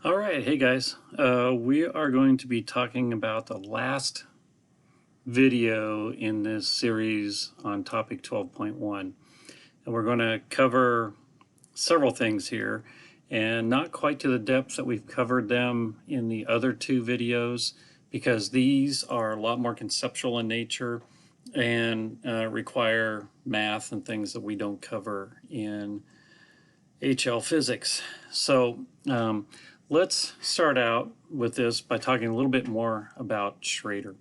All right, hey guys, we are going to be talking about the last video in this series on topic 12.1, and we're going to cover several things here, and not quite to the depth that we've covered them in the other two videos, because these are a lot more conceptual in nature and require math and things that we don't cover in HL physics. So let's start out with this by talking a little bit more about Schrodinger.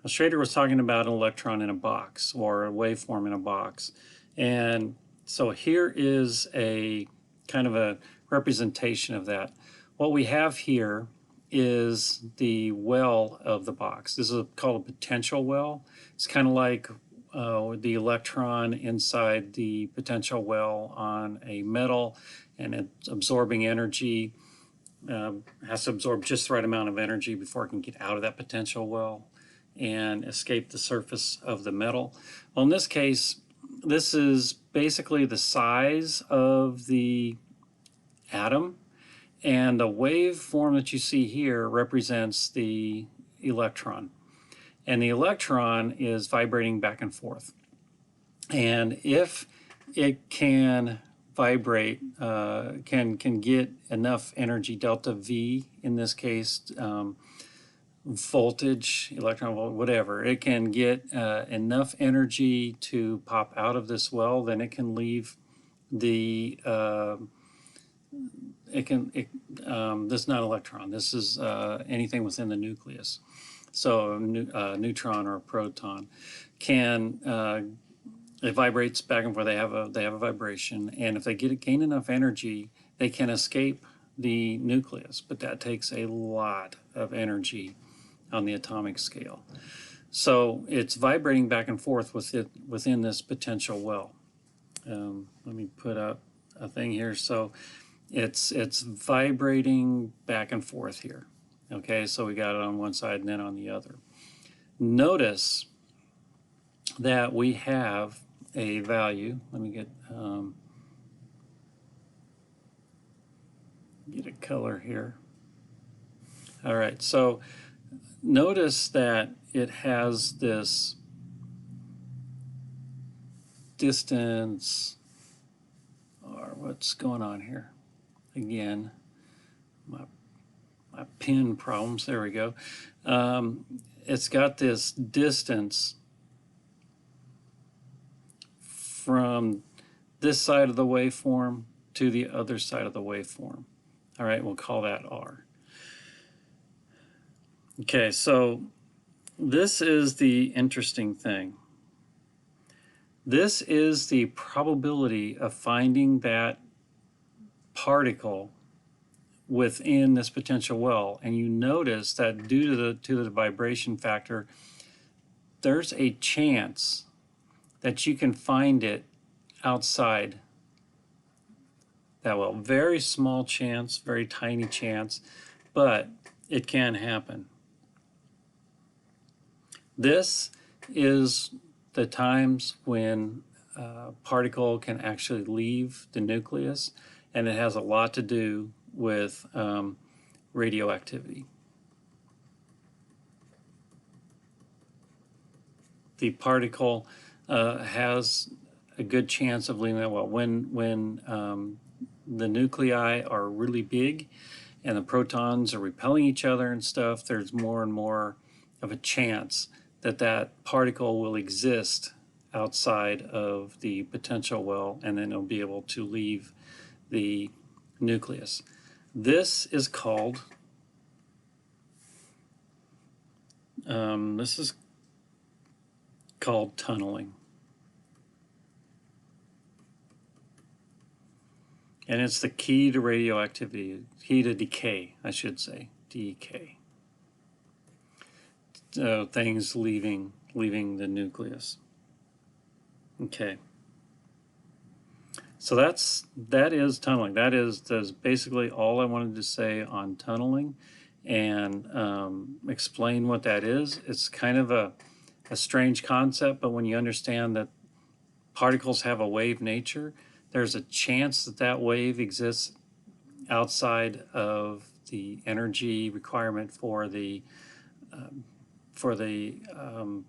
Now, Schrodinger was talking about an electron in a box, or a waveform in a box. And so here is a kind of a representation of that. What we have here is the well of the box. This is called a potential well. It's kind of like the electron inside the potential well on a metal, and it's absorbing energy. Has to absorb just the right amount of energy before it can get out of that potential well and escape the surface of the metal. Well, in this case, this is basically the size of the atom, and the waveform that you see here represents the electron. And the electron is vibrating back and forth. And if it can vibrate, can get enough energy, delta V in this case, voltage, electron volt, whatever, it can get enough energy to pop out of this well, then it can leave the, this is not electron, this is anything within the nucleus. So a neutron or a proton can, it vibrates back and forth. They have a vibration, and if they gain enough energy, they can escape the nucleus. But that takes a lot of energy on the atomic scale. So it's vibrating back and forth within this potential well. Let me put up a thing here. So it's vibrating back and forth here. Okay, so we got it on one side and then on the other. Notice that we have a value. Let me get a color here. All right, so notice that it has this distance, or what's going on here? Again, my pin problems, there we go. It's got this distance from this side of the waveform to the other side of the waveform. All right, we'll call that R. Okay, so this is the interesting thing. This is the probability of finding that particle within this potential well, and you notice that due to the vibration factor, there's a chance that you can find it outside that well. Very small chance, very tiny chance, but it can happen. This is the times when a particle can actually leave the nucleus, and it has a lot to do with radioactivity. The particle has a good chance of leaving that well. When the nuclei are really big and the protons are repelling each other and stuff, there's more and more of a chance that that particle will exist outside of the potential well, and then it'll be able to leave the nucleus. This is called tunneling. And it's the key to radioactivity, key to decay, I should say, decay. Things leaving the nucleus. Okay. So that is tunneling. That's basically all I wanted to say on tunneling, and explain what that is. It's kind of a strange concept, but when you understand that particles have a wave nature, there's a chance that that wave exists outside of the energy requirement for the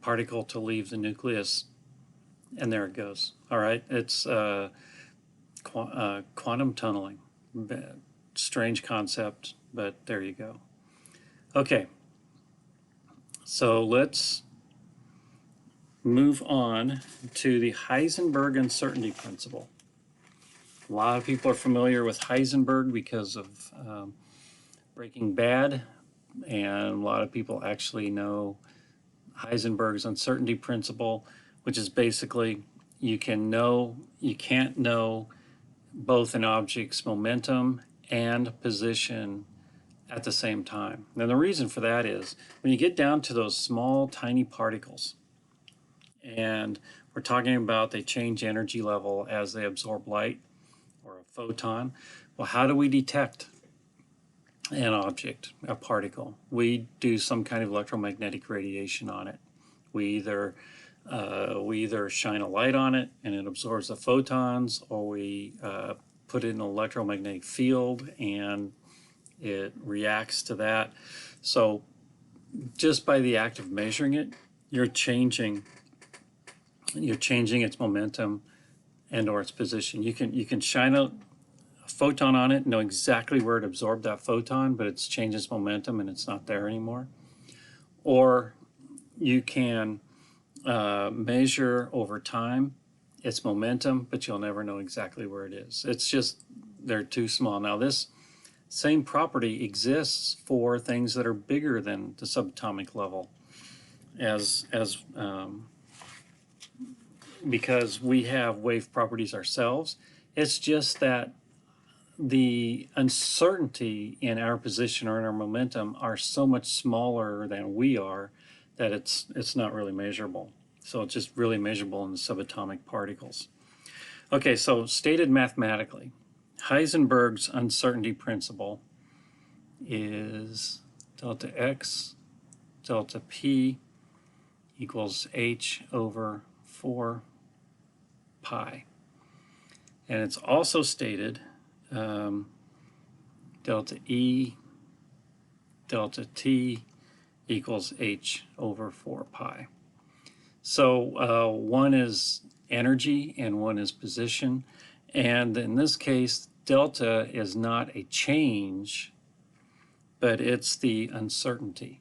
particle to leave the nucleus, and there it goes. All right, it's quantum tunneling. Strange concept, but there you go. Okay, so let's move on to the Heisenberg uncertainty principle. A lot of people are familiar with Heisenberg because of Breaking Bad, and a lot of people actually know Heisenberg's uncertainty principle, which is basically you can't know both an object's momentum and position at the same time. And the reason for that is when you get down to those small, tiny particles, and we're talking about they change energy level as they absorb light or a photon. Well, how do we detect an object, a particle? We do some kind of electromagnetic radiation on it. We either shine a light on it and it absorbs the photons, or we put it in an electromagnetic field and it reacts to that. So just by the act of measuring it, you're changing its momentum and or its position. You can shine a photon on it, know exactly where it absorbed that photon, but it's changed its momentum and it's not there anymore. Or you can measure over time its momentum, but you'll never know exactly where it is. It's just, they're too small. Now this same property exists for things that are bigger than the subatomic level, because we have wave properties ourselves. It's just that the uncertainty in our position or in our momentum are so much smaller than we are that it's not really measurable. So it's just really measurable in the subatomic particles. Okay, so stated mathematically, Heisenberg's uncertainty principle is delta x delta p equals h over 4 pi. And it's also stated delta E delta T equals h over 4 pi. So one is energy and one is position. And in this case, delta is not a change, but it's the uncertainty.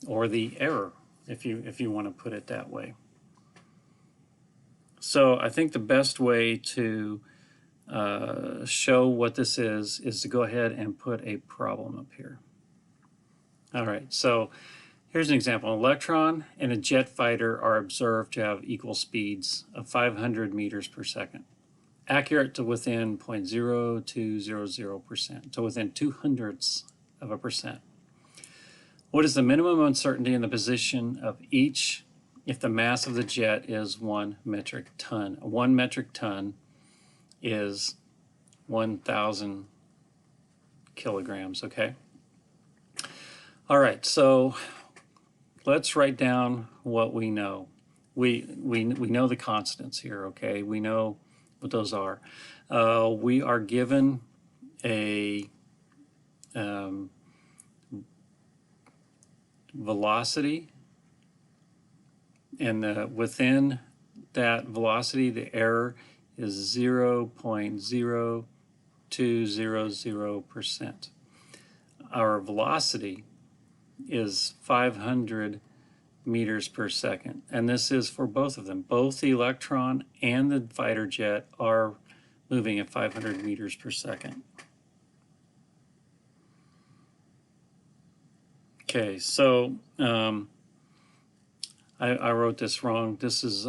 Or the error, if you want to put it that way. So I think the best way to show what this is to go ahead and put a problem up here. All right, so here's an example. An electron and a jet fighter are observed to have equal speeds of 500 meters per second, accurate to within 0.0200%, to within 0.02%. What is the minimum uncertainty in the position of each if the mass of the jet is 1 metric ton? 1 metric ton is 1,000 kilograms, okay? All right, so let's write down what we know. We know the constants here, okay? We know what those are. We are given a velocity, and within that velocity, the error is 0.0200%. Our velocity is 500 meters per second, and this is for both of them. Both the electron and the fighter jet are moving at 500 meters per second. Okay, so I wrote this wrong. This is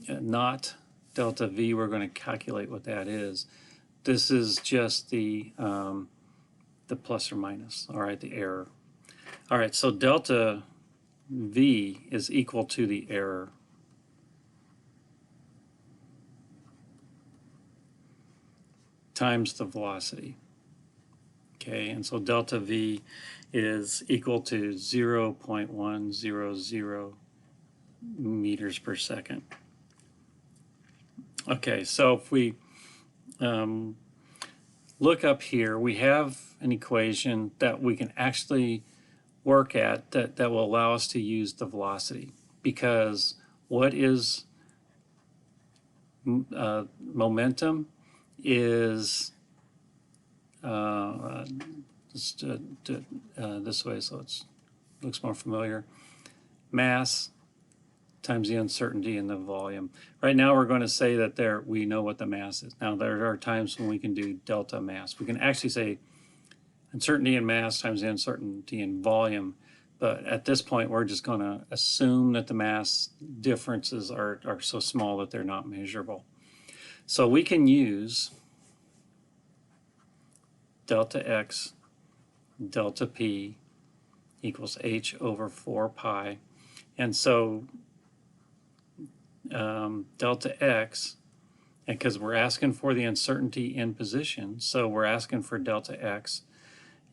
not delta V. We're going to calculate what that is. This is just the plus or minus, all right, the error. All right, so delta V is equal to the error. Times the velocity. Okay, and so delta V is equal to 0.100 meters per second. Okay, so if we look up here, we have an equation that we can actually work at that will allow us to use the velocity, because what is momentum is just this way so it looks more familiar. Mass times the uncertainty in the volume. Right now we're going to say that we know what the mass is. Now there are times when we can do delta mass. We can actually say uncertainty in mass times the uncertainty in volume, but at this point we're just going to assume that the mass differences are so small that they're not measurable. So we can use delta x delta p equals h over 4 pi, and so delta x, and because we're asking for the uncertainty in position, so we're asking for delta x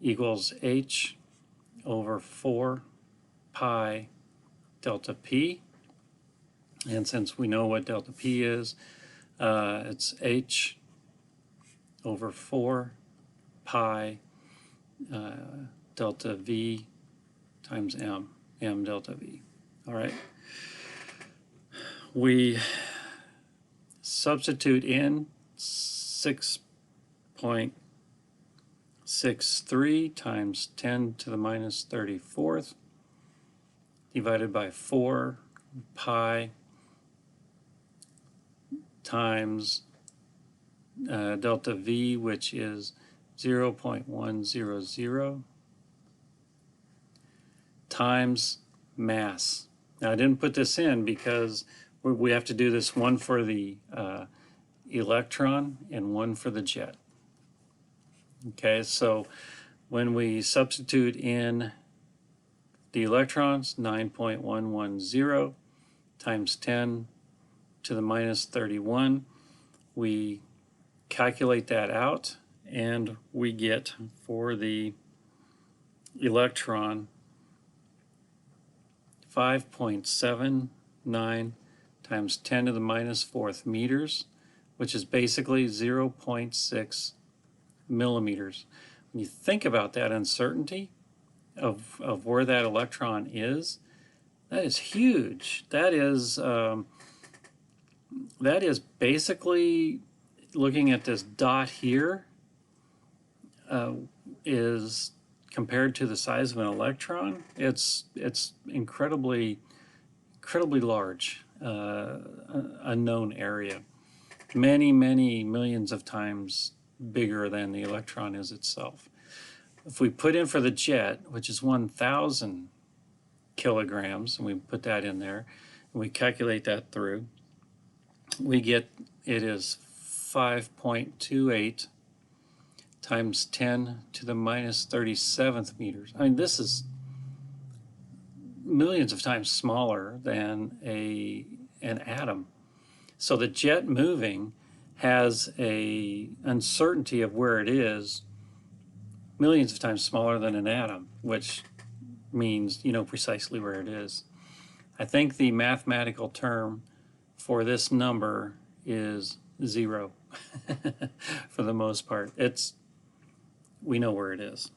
equals h over 4 pi delta p, and since we know what delta p is, it's h over 4 pi delta v times m delta v. All right. We substitute in 6.63 times 10 to the minus 34th divided by 4 pi times delta v, which is 0.100, times mass. Now I didn't put this in because we have to do this one for the electron and one for the jet. Okay, so when we substitute in the electrons, 9.110 times 10 to the minus 31, we calculate that out, and we get for the electron 5.79 times 10 to the minus 4th meters, which is basically 0.6 millimeters. When you think about that uncertainty of where that electron is, that is huge. That is basically, looking at this dot here, is compared to the size of an electron, it's incredibly large, unknown area, many millions of times bigger than the electron is itself. If we put in for the jet, which is 1,000 kilograms, and we put that in there, and we calculate that through, we get it is 5.28 times 10 to the minus 37th meters. I mean, this is millions of times smaller than an atom. So the jet moving has a uncertainty of where it is millions of times smaller than an atom, which means you know precisely where it is. I think the mathematical term for this number is 0 for the most part. We know where it is.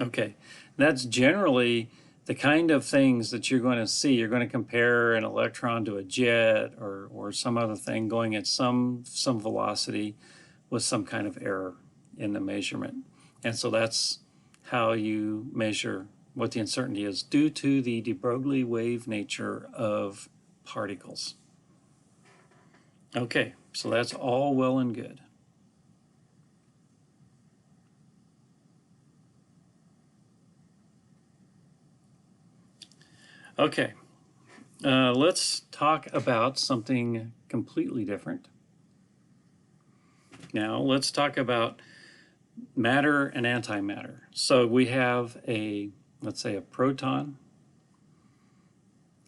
Okay, that's generally the kind of things that you're going to see. You're going to compare an electron to a jet or some other thing going at some velocity with some kind of error in the measurement. And so that's how you measure what the uncertainty is due to the de Broglie wave nature of particles. Okay, so that's all well and good. Okay, let's talk about something completely different. Now let's talk about matter and antimatter. So we have let's say a proton,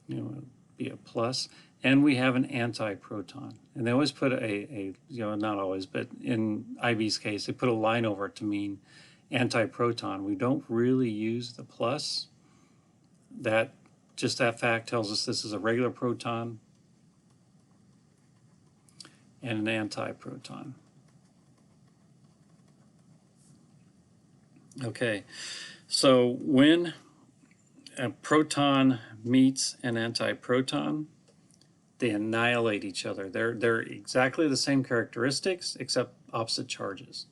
be a plus, and we have an antiproton. And they always put not always, but in IB's case, they put a line over it to mean antiproton. We don't really use the plus. Just that fact tells us this is a regular proton. and an antiproton. Okay, so when a proton meets an antiproton, they annihilate each other. They're exactly the same characteristics except opposite charges.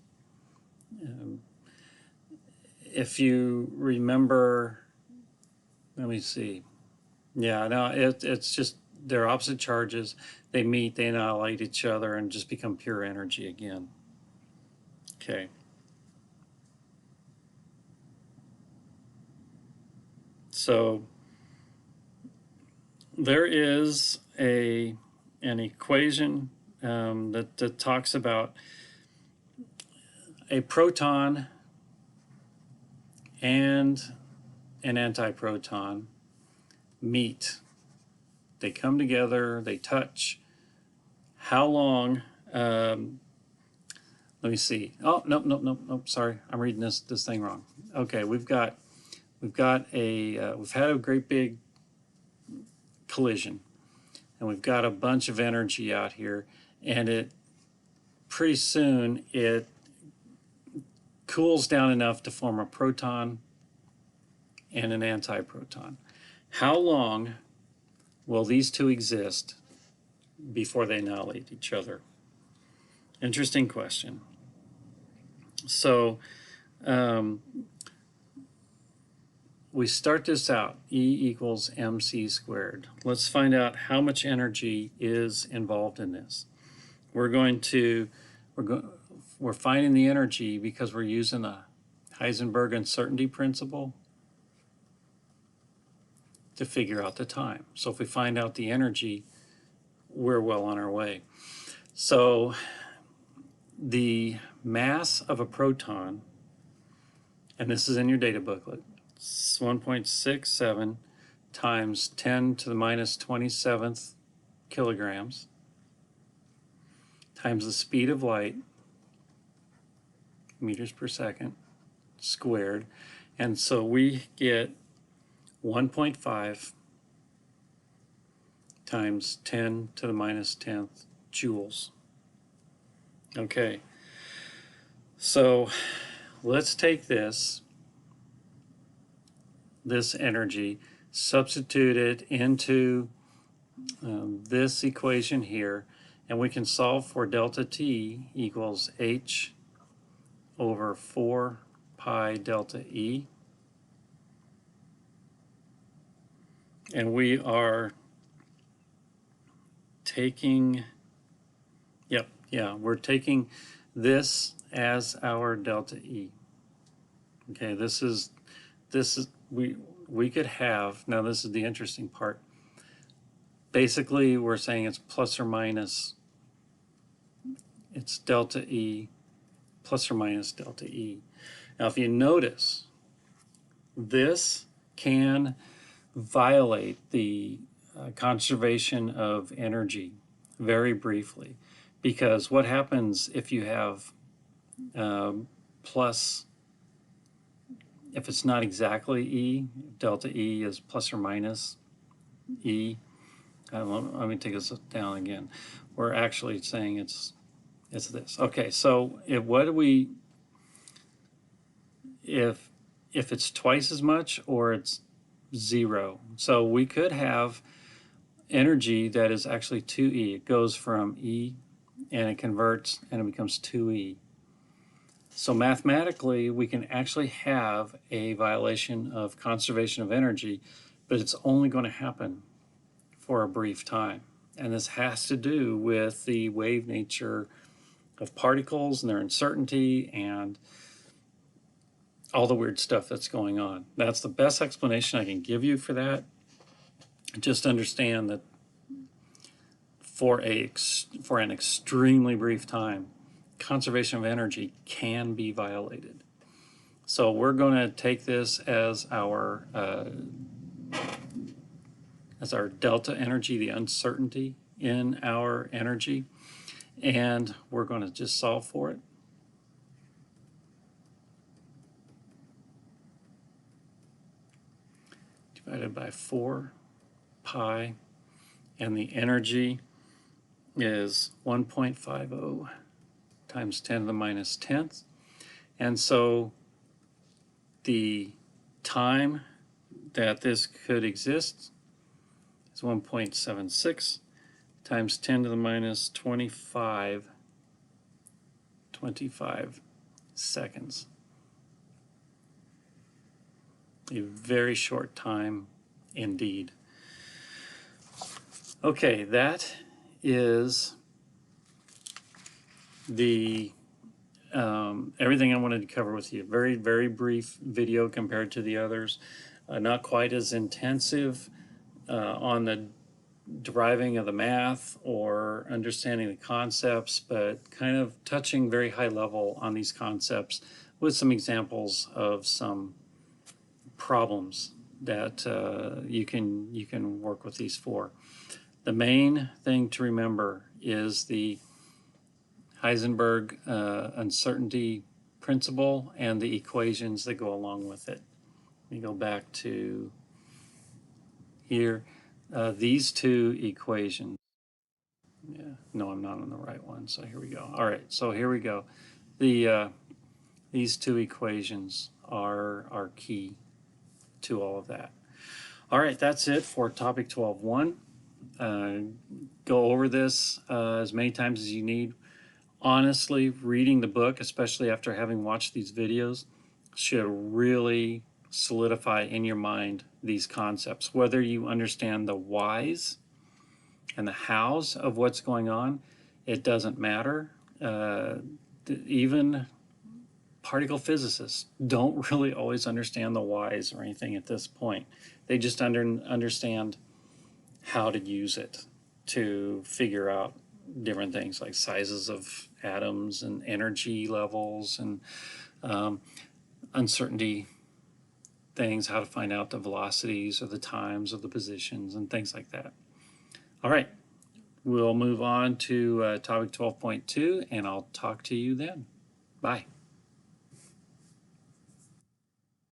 If you remember, let me see. Yeah, no, it's just they're opposite charges. They meet, they annihilate each other, and just become pure energy again. Okay. So there is an equation that talks about a proton and an antiproton meet. They come together, they touch. How long? Let me see. Oh, nope. Sorry, I'm reading this thing wrong. Okay, we've had a great big collision, and we've got a bunch of energy out here, and pretty soon it cools down enough to form a proton and an antiproton. How long will these two exist before they annihilate each other? Interesting question. So we start this out, E equals mc squared. Let's find out how much energy is involved in this. We're finding the energy because we're using the Heisenberg uncertainty principle to figure out the time. So if we find out the energy, we're well on our way. So the mass of a proton, and this is in your data booklet, it's 1.67 times 10 to the minus 27th kilograms times the speed of light, meters per second, squared. And so we get 1.5 times 10 to the minus 10th joules. Okay, so let's take this energy, substitute it into this equation here, and we can solve for delta T equals h over 4 pi delta E. And we are taking, we're taking this as our delta E. Okay, we could have, now this is the interesting part. Basically, we're saying it's plus or minus, it's delta E plus or minus delta E. Now, if you notice, this can violate the conservation of energy very briefly, because what happens if you have plus, if it's not exactly E, delta E is plus or minus E. Let me take this down again. We're actually saying it's this. Okay, so if it's twice as much or it's 0. So we could have energy that is actually 2E. It goes from E and it converts and it becomes 2E. So mathematically, we can actually have a violation of conservation of energy, but it's only going to happen for a brief time. And this has to do with the wave nature of particles and their uncertainty and all the weird stuff that's going on. That's the best explanation I can give you for that. Just understand that for an extremely brief time, conservation of energy can be violated. So we're going to take this as our delta energy, the uncertainty in our energy, and we're going to just solve for it. Divided by 4 pi, and the energy, is 1.50 times 10 to the minus 10th. And so the time that this could exist is 1.76 times 10 to the minus 25 seconds. A very short time indeed. Okay, that is the everything I wanted to cover with you. Very, very brief video compared to the others. Not quite as intensive on the deriving of the math or understanding the concepts, but kind of touching very high level on these concepts with some examples of some problems that you can work with these for. The main thing to remember is the Heisenberg uncertainty principle and the equations that go along with it. Let me go back to here. These two equations. Yeah, no, I'm not on the right one. So here we go. All right, so here we go. These two equations are key to all of that. All right, that's it for topic 12.1. Go over this as many times as you need. Honestly, reading the book, especially after having watched these videos, should really solidify in your mind these concepts. Whether you understand the whys and the hows of what's going on, it doesn't matter. Even particle physicists don't really always understand the whys or anything at this point. They just understand how to use it to figure out different things like sizes of atoms and energy levels and uncertainty things, how to find out the velocities or the times of the positions and things like that. All right, we'll move on to topic 12.2 and I'll talk to you then. Bye.